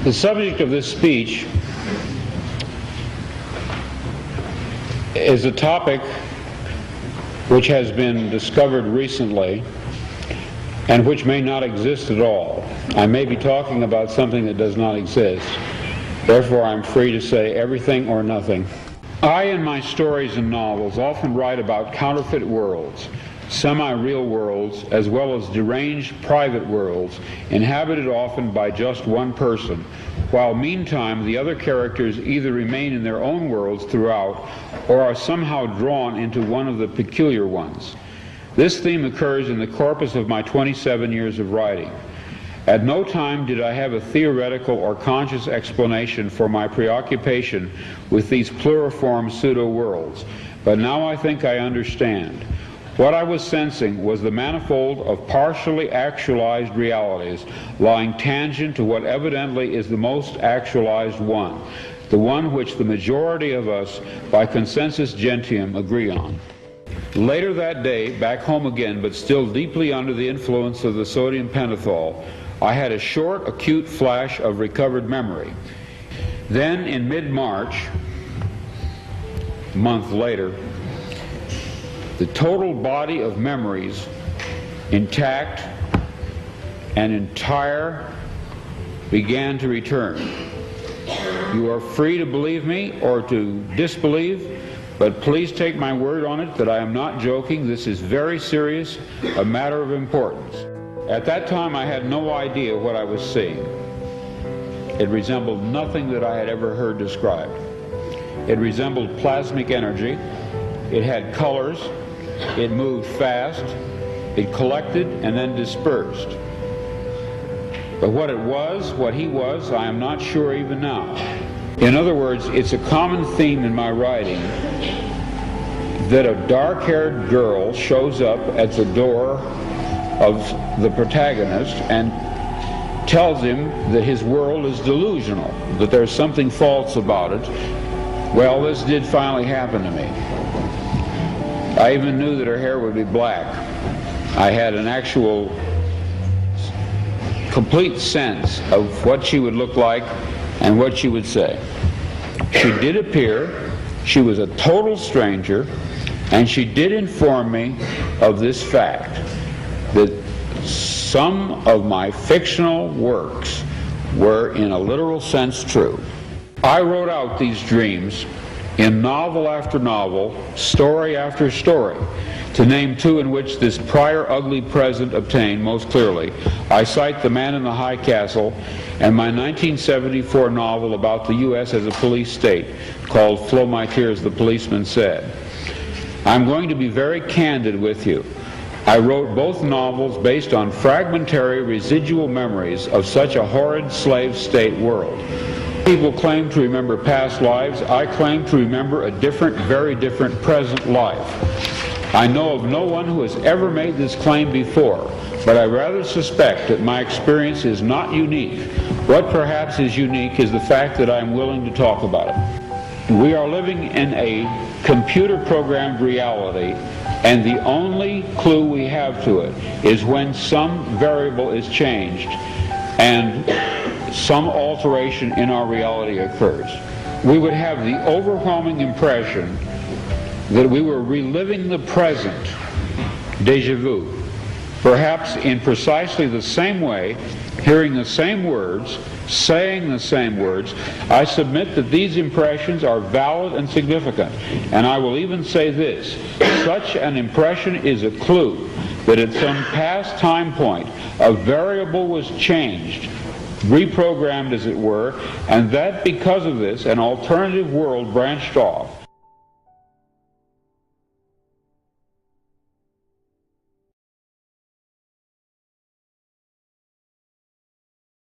The subject of this speech is a topic which has been discovered recently and which may not exist at all. I may be talking about something that does not exist. Therefore, I'm free to say everything or nothing. I, in my stories and novels, often write about counterfeit worlds, semi-real worlds, as well as deranged private worlds, inhabited often by just one person, while meantime the other characters either remain in their own worlds throughout or are somehow drawn into one of the peculiar ones. This theme occurs in the corpus of my 27 years of writing. At no time did I have a theoretical or conscious explanation for my preoccupation with these pluriform pseudo-worlds, but now I think I understand. What I was sensing was the manifold of partially actualized realities lying tangent to what evidently is the most actualized one, the one which the majority of us, by consensus gentium, agree on. Later that day, back home again, but still deeply under the influence of the sodium pentothal, I had a short, acute flash of recovered memory. Then, in mid-March, a month later, the total body of memories, intact and entire, began to return. You are free to believe me or to disbelieve, but please take my word on it that I am not joking. This is very serious, a matter of importance. At that time, I had no idea what I was seeing. It resembled nothing that I had ever heard described. It resembled plasmic energy. It had colors. It moved fast. It collected and then dispersed. But what it was, what he was, I am not sure even now. In other words, it's a common theme in my writing that a dark-haired girl shows up at the door of the protagonist and tells him that his world is delusional, that there's something false about it. Well, this did finally happen to me. I even knew that her hair would be black. I had an actual complete sense of what she would look like and what she would say. She did appear, she was a total stranger, and she did inform me of this fact, that some of my fictional works were in a literal sense true. I wrote out these dreams in novel after novel, story after story. To name two in which this prior ugly present obtained most clearly, I cite The Man in the High Castle and my 1974 novel about the U.S. as a police state called Flow My Tears, the Policeman Said. I'm going to be very candid with you. I wrote both novels based on fragmentary residual memories of such a horrid slave state world. People claim to remember past lives. I claim to remember a different, very different present life. I know of no one who has ever made this claim before, but I rather suspect that my experience is not unique. What perhaps is unique is the fact that I am willing to talk about it. We are living in a computer-programmed reality, and the only clue we have to it is when some variable is changed and some alteration in our reality occurs. We would have the overwhelming impression that we were reliving the present, déjà vu, perhaps in precisely the same way, hearing the same words, saying the same words. I submit that these impressions are valid and significant, and I will even say this: such an impression is a clue that at some past time point a variable was changed, reprogrammed as it were, and that because of this an alternative world branched off.